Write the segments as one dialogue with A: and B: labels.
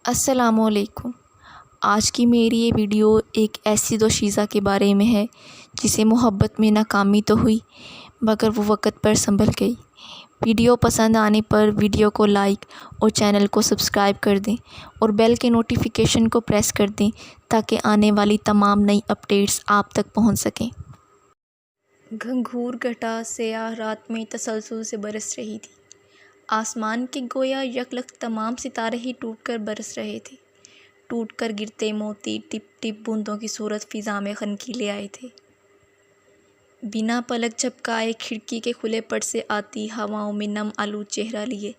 A: السلام علیکم۔ آج کی میری یہ ویڈیو ایک ایسی دوشیزہ کے بارے میں ہے جسے محبت میں ناکامی تو ہوئی مگر وہ وقت پر سنبھل گئی۔ ویڈیو پسند آنے پر ویڈیو کو لائک اور چینل کو سبسکرائب کر دیں اور بیل کے نوٹیفیکیشن کو پریس کر دیں تاکہ آنے والی تمام نئی اپڈیٹس آپ تک پہنچ سکیں۔ گھنگھور گھٹا سیاہ رات میں تسلسل سے برس رہی تھی۔ آسمان کے گویا یکلخت تمام ستارے ہی ٹوٹ کر برس رہے تھے۔ ٹوٹ کر گرتے موتی ٹپ ٹپ بوندوں کی صورت فضا میں خنکی لے آئے تھے۔ بنا پلک جھپکائے کھڑکی کے کھلے پٹ سے آتی ہواؤں میں نم آلود چہرہ لیے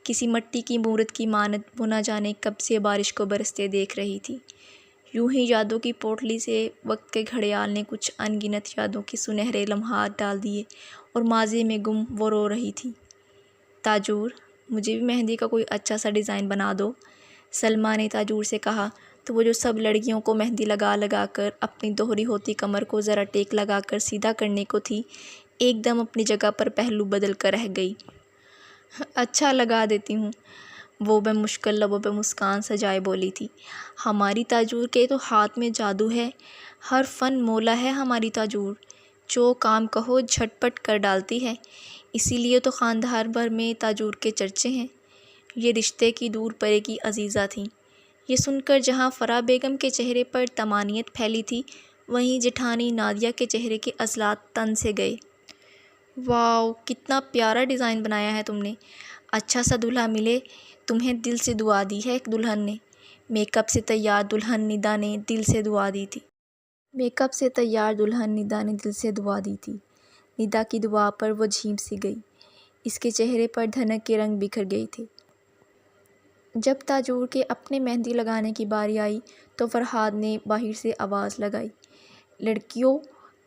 A: کسی مٹی کی مورت کی مانند وہ نہ جانے کب سے بارش کو برستے دیکھ رہی تھی۔ یوں ہی یادوں کی پوٹلی سے وقت کے گھڑیال نے کچھ ان گنت یادوں کے سنہرے لمحات ڈال دیے اور ماضی میں گم وہ رو رہی تھی۔ تاجور، مجھے بھی مہندی کا کوئی اچھا سا ڈیزائن بنا دو، سلمیٰ نے تاجور سے کہا تو وہ جو سب لڑکیوں کو مہندی لگا لگا کر اپنی دوہری ہوتی کمر کو ذرا ٹیک لگا کر سیدھا کرنے کو تھی، ایک دم اپنی جگہ پر پہلو بدل کر رہ گئی۔ اچھا لگا دیتی ہوں، وہ بمشکل لبوں پہ مسکان سجائے بولی تھی۔ ہماری تاجور کے تو ہاتھ میں جادو ہے، ہر فن مولا ہے ہماری تاجور، جو کام کہو جھٹ پٹ کر ڈالتی ہے، اسی لیے تو خاندان بھر میں تاجور کے چرچے ہیں۔ یہ رشتے کی دور پرے کی عزیزہ تھیں۔ یہ سن کر جہاں فرح بیگم کے چہرے پر طمانینت پھیلی تھی وہیں جیٹھانی نادیہ کے چہرے کے عضلات تن سے گئے۔ واؤ، کتنا پیارا ڈیزائن بنایا ہے تم نے، اچھا سا دلہا ملے، تمہیں دل سے دعا دی ہے دلہن نے۔ میک اپ سے تیار دلہن ندا نے دل سے دعا دی تھی۔ میک اپ سے تیار دلہن ندا نے دل سے دعا دی تھی۔ ندا کی دعا پر وہ جھیم سی گئی، اس کے چہرے پر دھنک کے رنگ بکھر گئے تھے۔ جب تاجور کے اپنے مہندی لگانے کی باری آئی تو فرحاد نے باہر سے آواز لگائی، لڑکیوں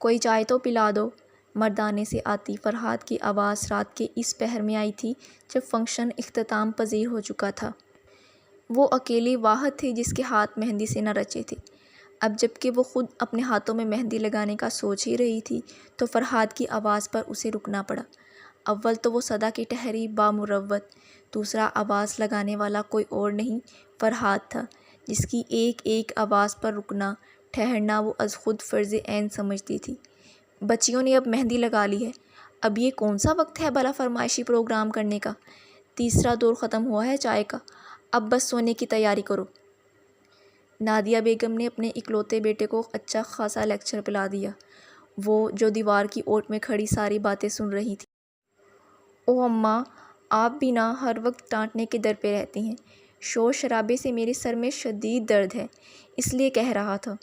A: کوئی چائے تو پلا دو۔ مردانے سے آتی فرحاد کی آواز رات کے اس پہر میں آئی تھی جب فنکشن اختتام پذیر ہو چکا تھا۔ وہ اکیلی واحد تھی جس کے ہاتھ مہندی سے نہ رچے تھے۔ اب جب کہ وہ خود اپنے ہاتھوں میں مہندی لگانے کا سوچ ہی رہی تھی تو فرحاد کی آواز پر اسے رکنا پڑا۔ اول تو وہ صدا کی ٹھہری بامروت، دوسرا آواز لگانے والا کوئی اور نہیں فرحاد تھا جس کی ایک ایک آواز پر رکنا ٹھہرنا وہ از خود فرض عین سمجھتی تھی۔ بچیوں نے اب مہندی لگا لی ہے، اب یہ کون سا وقت ہے بھلا فرمائشی پروگرام کرنے کا، تیسرا دور ختم ہوا ہے چائے کا، اب بس سونے کی تیاری کرو۔ نادیہ بیگم نے اپنے اکلوتے بیٹے کو اچھا خاصا لیکچر پلا دیا، وہ جو دیوار کی اوٹ میں کھڑی ساری باتیں سن رہی تھی۔ او اماں، آپ بھی نہ ہر وقت ڈانٹنے کے در پہ رہتی ہیں، شور شرابے سے میرے سر میں شدید درد ہے، اس لیے کہہ رہا تھا،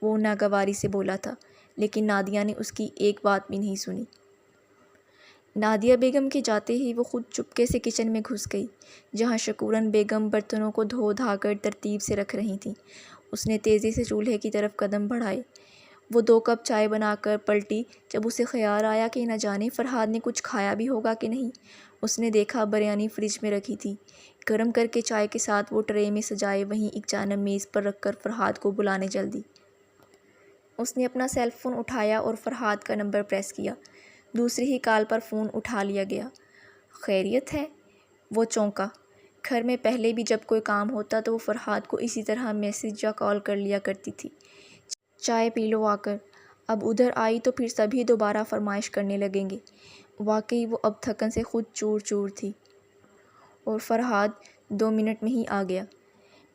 A: وہ ناگواری سے بولا تھا، لیکن نادیہ نے اس کی ایک بات بھی نہیں سنی۔ نادیہ بیگم کے جاتے ہی وہ خود چپکے سے کچن میں گھس گئی جہاں شکورن بیگم برتنوں کو دھو دھا کر ترتیب سے رکھ رہی تھیں۔ اس نے تیزی سے چولہے کی طرف قدم بڑھائے۔ وہ 2 کپ چائے بنا کر پلٹی جب اسے خیال آیا کہ نہ جانے فرحاد نے کچھ کھایا بھی ہوگا کہ نہیں۔ اس نے دیکھا بریانی فریج میں رکھی تھی، گرم کر کے چائے کے ساتھ وہ ٹرے میں سجائے وہیں ایک جانب میز پر رکھ کر فرحاد کو بلانے چل دی۔ اس نے اپنا سیل فون اٹھایا اور فرحاد کا نمبر پریس کیا۔ دوسری ہی کال پر فون اٹھا لیا گیا۔ خیریت ہے؟ وہ چونکا۔ گھر میں پہلے بھی جب کوئی کام ہوتا تو وہ فرحاد کو اسی طرح میسج یا کال کر لیا کرتی تھی، چائے پی لو آ کر۔ اب ادھر آئی تو پھر سبھی دوبارہ فرمائش کرنے لگیں گے۔ واقعی وہ اب تھکن سے خود چور چور تھی۔ اور فرحاد 2 منٹ میں ہی آ گیا۔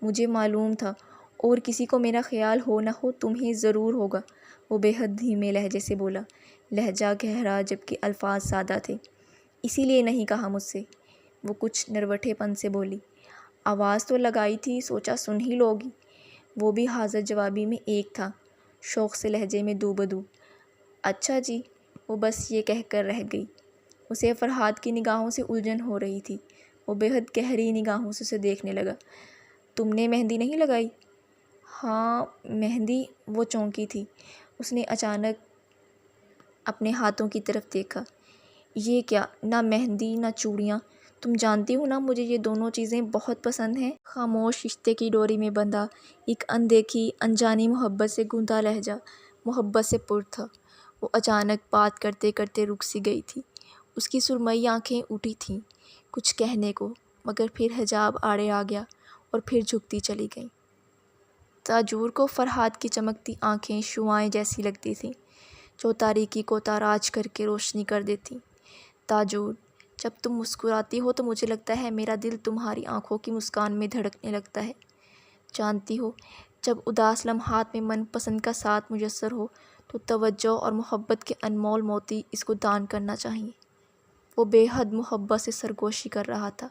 A: مجھے معلوم تھا، اور کسی کو میرا خیال ہو نہ ہو تمہیں ضرور ہوگا، وہ بے حد دھیمے لہجے سے بولا، لہجہ گہرا جبکہ الفاظ سادہ تھے۔ اسی لیے نہیں کہا مجھ سے، وہ کچھ نروٹھے پن سے بولی۔ آواز تو لگائی تھی، سوچا سن ہی لوگی، وہ بھی حاضر جوابی میں ایک تھا، شوق سے لہجے میں دو بدو۔ اچھا جی، وہ بس یہ کہہ کر رہ گئی۔ اسے فرحاد کی نگاہوں سے الجھن ہو رہی تھی، وہ بے حد گہری نگاہوں سے اسے دیکھنے لگا۔ تم نے مہندی نہیں لگائی؟ ہاں مہندی، وہ چونکی تھی۔ اس نے اچانک اپنے ہاتھوں کی طرف دیکھا۔ یہ کیا، نہ مہندی نہ چوڑیاں، تم جانتی ہو نا مجھے یہ دونوں چیزیں بہت پسند ہیں۔ خاموش رشتے کی ڈوری میں بندھا ایک اندیکھی انجانی محبت سے گوندا لہجہ محبت سے پر تھا۔ وہ اچانک بات کرتے کرتے رک سی گئی تھی۔ اس کی سرمئی آنکھیں اٹھی تھیں کچھ کہنے کو، مگر پھر حجاب آڑے آ گیا اور پھر جھکتی چلی گئیں۔ تاجور کو فرحاد کی چمکتی آنکھیں شعاعیں جیسی لگتی تھیں جو تاریکی کو تاراج کر کے روشنی کر دیتی۔ تاجور، جب تم مسکراتی ہو تو مجھے لگتا ہے میرا دل تمہاری آنکھوں کی مسکان میں دھڑکنے لگتا ہے۔ جانتی ہو، جب اداس لمحات میں من پسند کا ساتھ میسر ہو تو توجہ اور محبت کے انمول موتی اس کو دان کرنا چاہیے۔ وہ بے حد محبت سے سرگوشی کر رہا تھا۔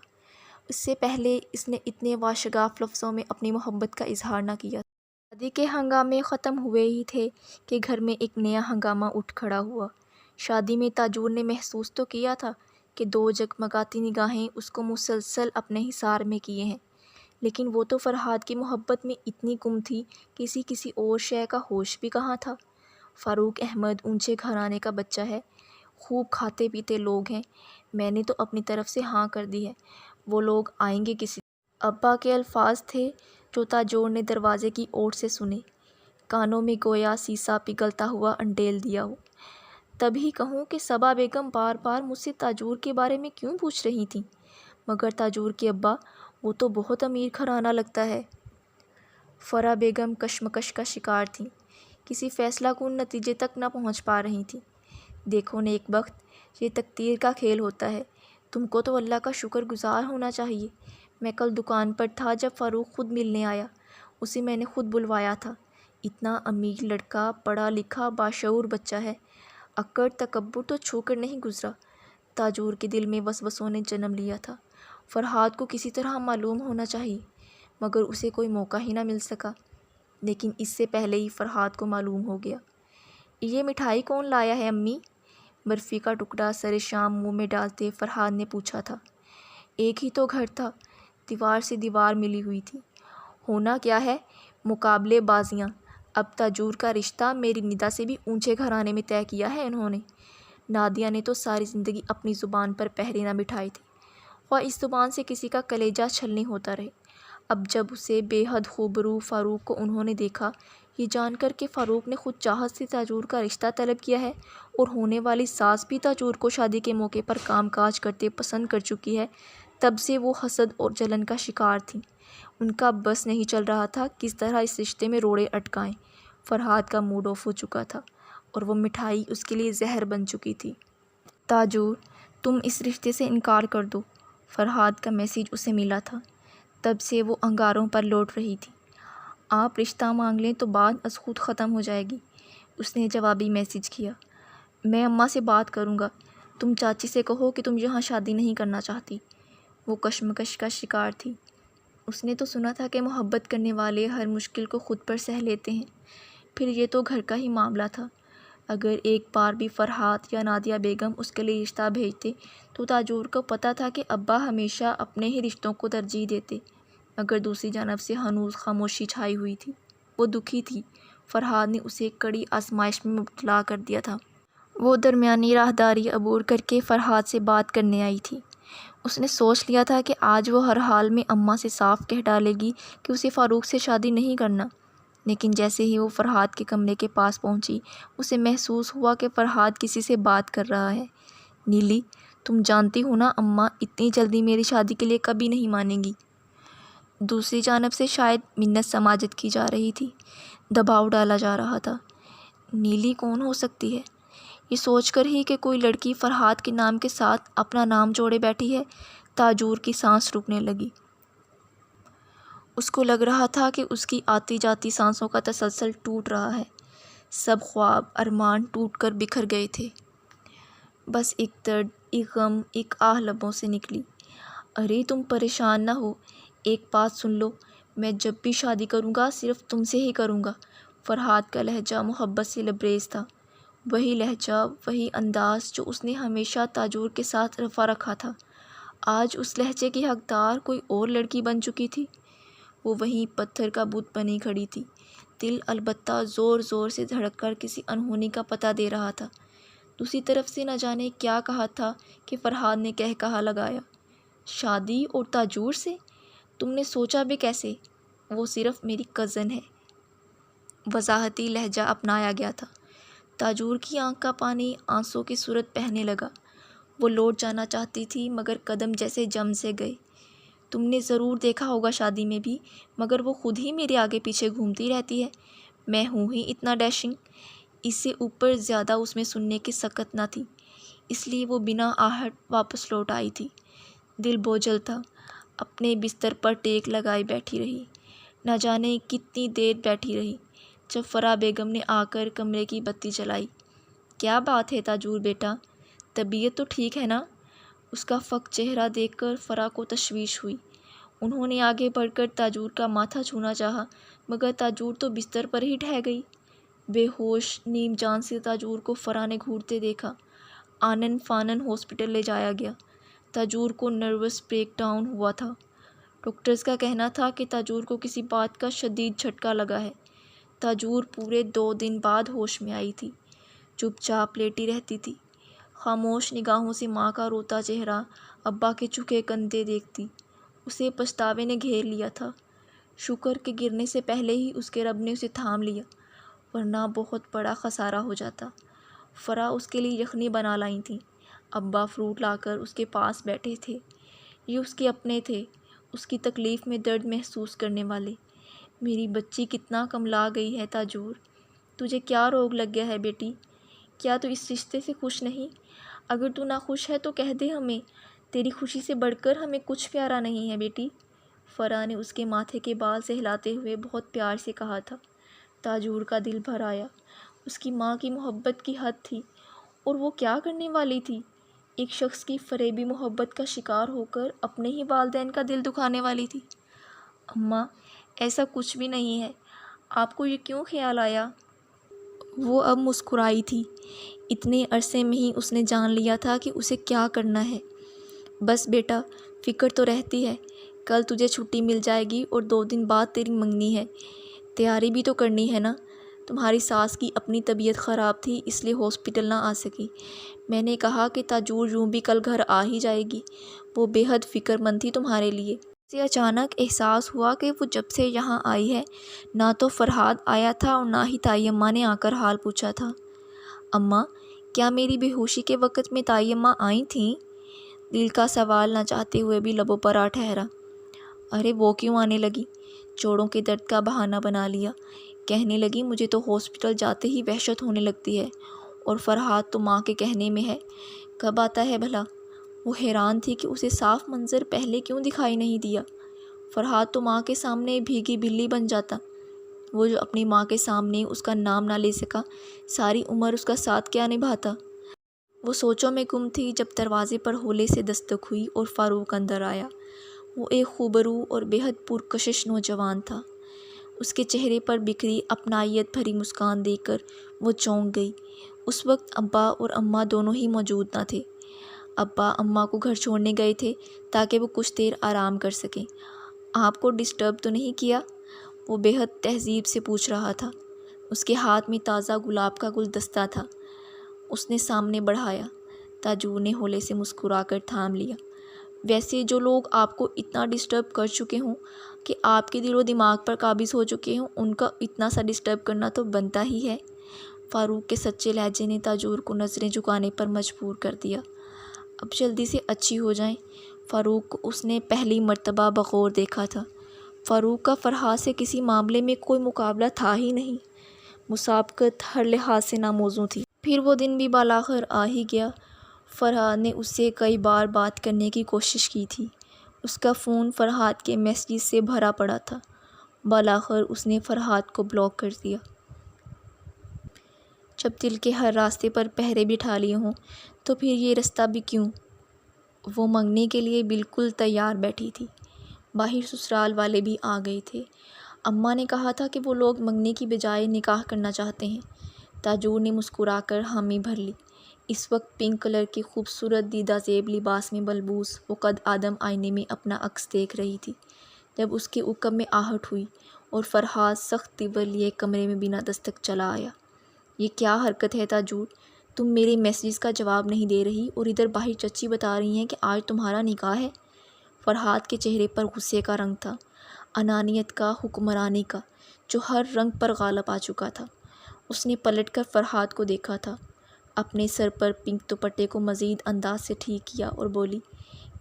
A: اس سے پہلے اس نے اتنے واشگاف لفظوں میں اپنی محبت کا اظہار نہ کیا تھا۔ شادی کے ہنگامے ختم ہوئے ہی تھے کہ گھر میں ایک نیا ہنگامہ اٹھ کھڑا ہوا۔ شادی میں تاجور نے محسوس تو کیا تھا کہ دو جگمگاتی نگاہیں اس کو مسلسل اپنے حصار میں کیے ہیں، لیکن وہ تو فرحاد کی محبت میں اتنی گم تھی کہ کسی اور شے کا ہوش بھی کہاں تھا۔ فاروق احمد اونچے گھرانے کا بچہ ہے، خوب کھاتے پیتے لوگ ہیں، میں نے تو اپنی طرف سے ہاں کر دی ہے، وہ لوگ آئیں گے کسی دن۔ ابا کے الفاظ تھے جو تاجور نے دروازے کی اوٹ سے سنے، کانوں میں گویا سیسا پگھلتا ہوا انڈیل دیا ہو۔ تبھی کہوں کہ صبا بیگم بار بار مجھ سے تاجور کے بارے میں کیوں پوچھ رہی تھیں؟ مگر تاجور کے ابا، وہ تو بہت امیر گھرانہ لگتا ہے۔ فرح بیگم کشمکش کا شکار تھیں، کسی فیصلہ کن نتیجے تک نہ پہنچ پا رہی تھیں۔ دیکھو نیک بخت، یہ تقدیر کا کھیل ہوتا ہے، تم کو تو اللہ کا شکر گزار ہونا چاہیے۔ میں کل دکان پر تھا جب فاروق خود ملنے آیا، اسے میں نے خود بلوایا تھا۔ اتنا امیر لڑکا، پڑھا لکھا باشعور بچہ ہے، اکڑ تکبر تو چھو کر نہیں گزرا۔ تاجور کے دل میں وسوسوں نے جنم لیا تھا۔ فرحاد کو کسی طرح معلوم ہونا چاہیے، مگر اسے کوئی موقع ہی نہ مل سکا۔ لیکن اس سے پہلے ہی فرحاد کو معلوم ہو گیا۔ یہ مٹھائی کون لایا ہے امی؟ برفی کا ٹکڑا سر شام منہ میں ڈالتے فرحاد نے پوچھا تھا۔ ایک ہی تو گھر تھا، دیوار سے دیوار ملی ہوئی تھی، ہونا کیا ہے، مقابلے بازیاں۔ اب تاجور کا رشتہ میری ندا سے بھی اونچے گھرانے میں طے کیا ہے انہوں نے۔ نادیہ نے تو ساری زندگی اپنی زبان پر پہرے نہ بٹھائے تھے، خواہ اس زبان سے کسی کا کلیجہ چھلنی ہوتا رہے۔ اب جب اسے بے حد خوبرو فاروق کو انہوں نے دیکھا، یہ جان کر کہ فاروق نے خود چاہت سے تاجور کا رشتہ طلب کیا ہے اور ہونے والی ساس بھی تاجور کو شادی کے موقع پر کام کاج کرتے پسند کر چکی ہے، تب سے وہ حسد اور جلن کا شکار تھیں۔ ان کا بس نہیں چل رہا تھا کس طرح اس رشتے میں روڑے اٹکائیں۔ فرحاد کا موڈ آف ہو چکا تھا اور وہ مٹھائی اس کے لیے زہر بن چکی تھی۔ تاجور، تم اس رشتے سے انکار کر دو، فرحاد کا میسیج اسے ملا تھا۔ تب سے وہ انگاروں پر لوٹ رہی تھی۔ آپ رشتہ مانگ لیں تو بات از خود ختم ہو جائے گی، اس نے جوابی میسیج کیا۔ میں اماں سے بات کروں گا، تم چاچی سے کہو کہ تم یہاں شادی نہیں کرنا چاہتی۔ وہ کشمکش کا شکار تھی۔ اس نے تو سنا تھا کہ محبت کرنے والے ہر مشکل کو خود پر سہ لیتے ہیں، پھر یہ تو گھر کا ہی معاملہ تھا۔ اگر ایک بار بھی فرحاد یا نادیہ بیگم اس کے لیے رشتہ بھیجتے تو تاجور کو پتہ تھا کہ ابا ہمیشہ اپنے ہی رشتوں کو ترجیح دیتے، مگر دوسری جانب سے ہنوز خاموشی چھائی ہوئی تھی۔ وہ دکھی تھی، فرحاد نے اسے کڑی آزمائش میں مبتلا کر دیا تھا۔ وہ درمیانی راہداری عبور کر کے فرحاد سے بات کرنے آئی تھی۔ اس نے سوچ لیا تھا کہ آج وہ ہر حال میں اماں سے صاف کہہ ڈالے گی کہ اسے فاروق سے شادی نہیں کرنا، لیکن جیسے ہی وہ فرحاد کے کمرے کے پاس پہنچی، اسے محسوس ہوا کہ فرحاد کسی سے بات کر رہا ہے۔ نیلی، تم جانتی ہو نا اماں اتنی جلدی میری شادی کے لیے کبھی نہیں مانیں گی۔ دوسری جانب سے شاید منت سماجت کی جا رہی تھی، دباؤ ڈالا جا رہا تھا۔ نیلی کون ہو سکتی ہے؟ یہ سوچ کر ہی کہ کوئی لڑکی فرحاد کے نام کے ساتھ اپنا نام جوڑے بیٹھی ہے، تاجور کی سانس رکنے لگی۔ اس کو لگ رہا تھا کہ اس کی آتی جاتی سانسوں کا تسلسل ٹوٹ رہا ہے، سب خواب ارمان ٹوٹ کر بکھر گئے تھے۔ بس ایک درد، ایک غم، ایک آہ لبوں سے نکلی۔ ارے تم پریشان نہ ہو، ایک بات سن لو، میں جب بھی شادی کروں گا صرف تم سے ہی کروں گا۔ فرحاد کا لہجہ محبت سے لبریز تھا، وہی لہجہ، وہی انداز جو اس نے ہمیشہ تاجور کے ساتھ رفع رکھا تھا۔ آج اس لہجے کی حقدار کوئی اور لڑکی بن چکی تھی۔ وہ وہیں پتھر کا بت بنی کھڑی تھی، دل البتہ زور زور سے دھڑک کر کسی انہونی کا پتہ دے رہا تھا۔ دوسری طرف سے نہ جانے کیا کہا تھا کہ فرحاد نے کہہ کہا لگایا، شادی اور تاجور سے؟ تم نے سوچا بھی کیسے؟ وہ صرف میری کزن ہے۔ وضاحتی لہجہ اپنایا گیا تھا۔ تاجور کی آنکھ کا پانی آنسوں کی صورت بہنے لگا۔ وہ لوٹ جانا چاہتی تھی مگر قدم جیسے جم سے گئے۔ تم نے ضرور دیکھا ہوگا شادی میں بھی، مگر وہ خود ہی میرے آگے پیچھے گھومتی رہتی ہے۔ میں ہوں ہی اتنا ڈیشنگ۔ اس سے اوپر زیادہ اس میں سننے کی سکت نہ تھی، اس لیے وہ بنا آہٹ واپس لوٹ آئی تھی۔ دل بوجھل تھا، اپنے بستر پر ٹیک لگائے بیٹھی رہی۔ نہ جانے کتنی دیر بیٹھی رہی، جب فرح بیگم نے آ کر کمرے کی بتی جلائی۔ کیا بات ہے تاجور بیٹا، طبیعت تو ٹھیک ہے نا؟ اس کا فک چہرہ دیکھ کر فرح کو تشویش ہوئی۔ انہوں نے آگے بڑھ کر تاجور کا ماتھا چھونا چاہا، مگر تاجور تو بستر پر ہی ڈھہ گئی۔ بے ہوش نیم جان سے تاجور کو فرح نے گھورتے دیکھا۔ آنن فانن ہاسپٹل لے جایا گیا۔ تاجور کو نروس بریک ڈاؤن ہوا تھا۔ ڈاکٹرز کا کہنا تھا کہ تاجور کو کسی بات کا شدید جھٹکا لگا ہے۔ تاجور پورے 2 دن بعد ہوش میں آئی تھی۔ چپ چاپ لیٹی رہتی تھی، خاموش نگاہوں سے ماں کا روتا چہرہ، ابا کے جھکے کندھے دیکھتی۔ اسے پچھتاوے نے گھیر لیا تھا۔ شکر کہ گرنے سے پہلے ہی اس کے رب نے اسے تھام لیا، ورنہ بہت بڑا خسارہ ہو جاتا۔ فرح اس کے لیے یخنی بنا لائی تھیں۔ ابا فروٹ لا کر اس کے پاس بیٹھے تھے۔ یہ اس کے اپنے تھے، اس کی تکلیف میں درد محسوس کرنے والے۔ میری بچی کتنا کملا گئی ہے تاجور، تجھے کیا روگ لگ گیا ہے بیٹی؟ کیا تو اس رشتے سے خوش نہیں؟ اگر تو ناخوش ہے تو کہہ دے ہمیں، تیری خوشی سے بڑھ کر ہمیں کچھ پیارا نہیں ہے بیٹی۔ فرح نے اس کے ماتھے کے بال سہلاتے ہوئے بہت پیار سے کہا تھا۔ تاجور کا دل بھر آیا۔ اس کی ماں کی محبت کی حد تھی، اور وہ کیا کرنے والی تھی؟ ایک شخص کی فریبی محبت کا شکار ہو کر اپنے ہی والدین کا دل دکھانے والی تھی۔ اماں، ایسا کچھ بھی نہیں ہے، آپ کو یہ کیوں خیال آیا؟ وہ اب مسکرائی تھی۔ اتنے عرصے میں ہی اس نے جان لیا تھا کہ اسے کیا کرنا ہے۔ بس بیٹا، فکر تو رہتی ہے، کل تجھے چھٹی مل جائے گی اور 2 دن بعد تیری منگنی ہے۔ تیاری بھی تو کرنی ہے نا؟ تمہاری ساس کی اپنی طبیعت خراب تھی، اس لیے ہاسپٹل نہ آ سکی۔ میں نے کہا کہ تاجور یوں بھی کل گھر آ ہی جائے گی، وہ بے حد فکر مند تھی تمہارے لیے۔ اسے اچانک احساس ہوا کہ وہ جب سے یہاں آئی ہے، نہ تو فرحاد آیا تھا اور نہ ہی تائی اماں نے آ کر حال پوچھا تھا۔ اماں، کیا میری بے ہوشی کے وقت میں تائی اماں آئی تھیں؟ دل کا سوال نہ چاہتے ہوئے بھی لبوں پر آ ٹھہرا۔ ارے وہ کیوں آنے لگی؟ جوڑوں کے درد کا بہانہ بنا لیا۔ کہنے لگی مجھے تو ہاسپٹل جاتے ہی وحشت ہونے لگتی ہے، اور فرحاد تو ماں کے کہنے میں ہے، کب آتا ہے بھلا؟ وہ حیران تھی کہ اسے صاف منظر پہلے کیوں دکھائی نہیں دیا۔ فرحاد تو ماں کے سامنے بھیگی بلی بن جاتا۔ وہ جو اپنی ماں کے سامنے اس کا نام نہ لے سکا، ساری عمر اس کا ساتھ کیا نبھاتا؟ وہ سوچوں میں گم تھی جب دروازے پر ہولے سے دستک ہوئی اور فاروق اندر آیا۔ وہ ایک خوبرو اور بے حد پرکشش نوجوان تھا۔ اس کے چہرے پر بکھری اپنائیت بھری مسکان دیکھ کر وہ چونک گئی۔ اس وقت ابا اور اماں دونوں ہی موجود نہ تھے۔ ابا اماں کو گھر چھوڑنے گئے تھے تاکہ وہ کچھ دیر آرام کر سکیں۔ آپ کو ڈسٹرب تو نہیں کیا؟ وہ بے حد تہذیب سے پوچھ رہا تھا۔ اس کے ہاتھ میں تازہ گلاب کا گلدستہ تھا، اس نے سامنے بڑھایا۔ تاجور نے ہولے سے مسکرا کر تھام لیا۔ ویسے جو لوگ آپ کو اتنا ڈسٹرب کر چکے ہوں کہ آپ کے دل و دماغ پر قابض ہو چکے ہوں، ان کا اتنا سا ڈسٹرب کرنا تو بنتا ہی ہے۔ فاروق کے سچے لہجے نے تاجور کو نظریں جھکانے پر مجبور کر دیا۔ اب جلدی سے اچھی ہو جائیں۔ فاروق کو اس نے پہلی مرتبہ بغور دیکھا تھا۔ فاروق کا فرحاد سے کسی معاملے میں کوئی مقابلہ تھا ہی نہیں۔ مسابقت ہر لحاظ سے ناموزوں تھی۔ پھر وہ دن بھی بالآخر آ ہی گیا۔ فرحاد نے اس سے کئی بار بات کرنے کی کوشش کی تھی۔ اس کا فون فرحاد کے میسیجز سے بھرا پڑا تھا۔ بالآخر اس نے فرحاد کو بلاک کر دیا۔ جب دل کے ہر راستے پر پہرے بٹھا لیے ہوں تو پھر یہ رستہ بھی کیوں؟ وہ منگنے کے لیے بالکل تیار بیٹھی تھی۔ باہر سسرال والے بھی آ گئے تھے۔ اماں نے کہا تھا کہ وہ لوگ منگنے کی بجائے نکاح کرنا چاہتے ہیں۔ تاجور نے مسکرا کر حامی بھر لی۔ اس وقت پنک کلر کے خوبصورت دیدہ زیب لباس میں ملبوس وہ قد آدم آئینے میں اپنا عکس دیکھ رہی تھی، جب اس کے عقب میں آہٹ ہوئی اور فرحاد سخت تیور لیے کمرے میں بنا دستک چلا آیا۔ یہ کیا حرکت ہے تاجور؟ تم میرے میسیجز کا جواب نہیں دے رہی اور ادھر باہر چچی بتا رہی ہیں کہ آج تمہارا نکاح ہے۔ فرحاد کے چہرے پر غصے کا رنگ تھا، انانیت کا، حکمرانی کا، جو ہر رنگ پر غالب آ چکا تھا۔ اس نے پلٹ کر فرحاد کو دیکھا تھا، اپنے سر پر پنک دوپٹے کو مزید انداز سے ٹھیک کیا اور بولی،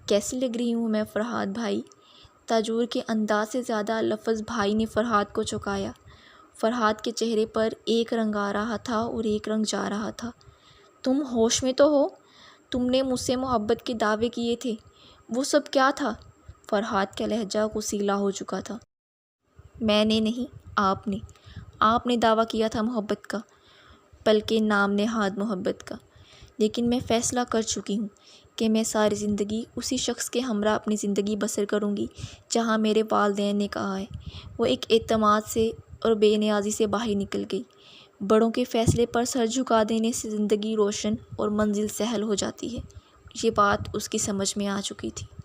A: کیسی لگ رہی ہوں میں فرحاد بھائی؟ تاجور کے انداز سے زیادہ لفظ بھائی نے فرحات کو چونکایا۔ فرحات کے چہرے پر ایک رنگ آ رہا تھا اور ایک رنگ جا رہا تھا۔ تم ہوش میں تو ہو؟ تم نے مجھ سے محبت کے دعوے کیے تھے، وہ سب کیا تھا؟ فرحات کا لہجہ غصیلا ہو چکا تھا۔ میں نے نہیں، آپ نے دعویٰ کیا تھا محبت کا، بلکہ نام نہاد محبت کا۔ لیکن میں فیصلہ کر چکی ہوں کہ میں ساری زندگی اسی شخص کے ہمراہ اپنی زندگی بسر کروں گی جہاں میرے والدین نے کہا ہے۔ وہ ایک اعتماد سے اور بے نیازی سے باہر نکل گئی۔ بڑوں کے فیصلے پر سر جھکا دینے سے زندگی روشن اور منزل سہل ہو جاتی ہے۔ یہ بات اس کی سمجھ میں آ چکی تھی۔